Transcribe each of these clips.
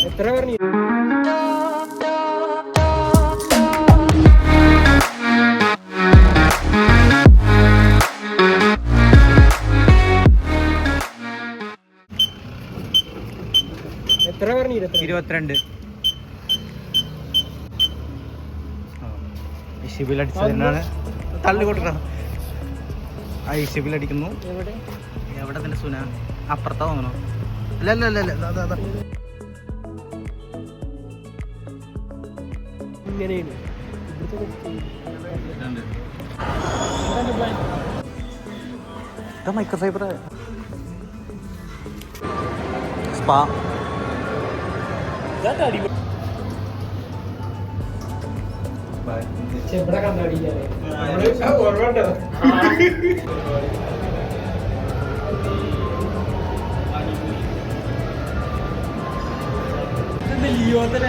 എത്ര പറഞ്ഞു? എത്ര പറഞ്ഞു? 22. ഷിബിലടിച്ചതിനാണ് തള്ളി കൊടുക്കണം. ആ ഷിബിലടിക്കുന്നു. എവിടെ തന്നെ സുന അപ്പുറത്താ തോന്നണോ? അല്ല അല്ല അല്ല അല്ല ഇങ്ങനെയാണ് മൈക്രോ ഫൈബർ സ്പാ. ഇവിടെ കണ്ടടിക്കാ ഓർമ്മ ലിയോന്റെ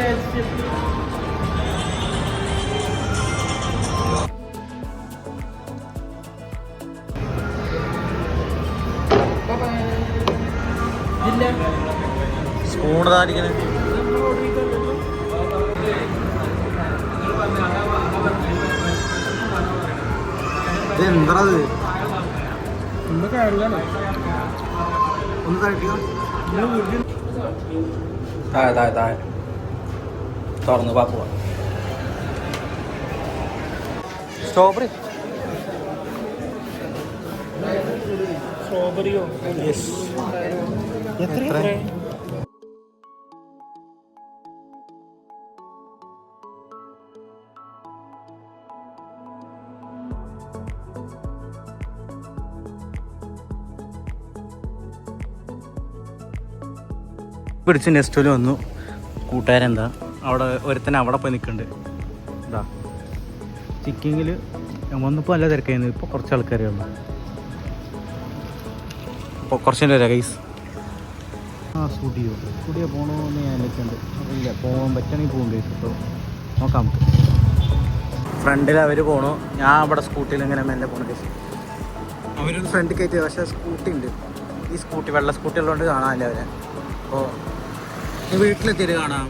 സ്പൂണ് താരിക്കണേ. ഇതെന്തത്? ഒന്ന് തട്ടിയോ? താഴെ താഴെ താഴെ തുറന്ന് പാപ്പുവാ. സ്ട്രോബെറി സ്ട്രോബെറിയോ? എത്ര? പിടിച്ച് നെക്സ്റ്റിൽ വന്നു. കൂട്ടുകാരെന്താ അവിടെ ഒരുത്തന്നെ അവിടെ പോയി നിൽക്കുന്നുണ്ട്. എന്താ ചിക്കിങ്ങിൽ വന്നപ്പോൾ നല്ല തിരക്കായിരുന്നു. ഇപ്പോൾ കുറച്ച് ആൾക്കാരേ ഉള്ളൂ. അപ്പോൾ കുറച്ച് നേരം ഗൈസ്. സ്റ്റുഡിയോ പോകണമെന്ന് ഞാൻ ആലോചിക്കുന്നുണ്ട്. ഇല്ല, പോകാൻ പറ്റുകയാണെങ്കിൽ പോകും ഗൈസ്. അപ്പോൾ നോക്കാം നമുക്ക്. ഫ്രണ്ടിൽ അവർ പോകണു. ഞാൻ അവിടെ സ്കൂട്ടിയിൽ ഇങ്ങനെ മെല്ലെ പോകണം ഗൈസ്. അവരൊരു ഫ്രണ്ട് കയറ്റി. പക്ഷേ സ്കൂട്ടി ഉണ്ട്. ഈ സ്കൂട്ടി വെള്ള സ്കൂട്ടി ഉള്ളതുകൊണ്ട് കാണാനില്ല അവരെ. അപ്പോൾ വീട്ടിലെത്തിയിട്ട് കാണാം.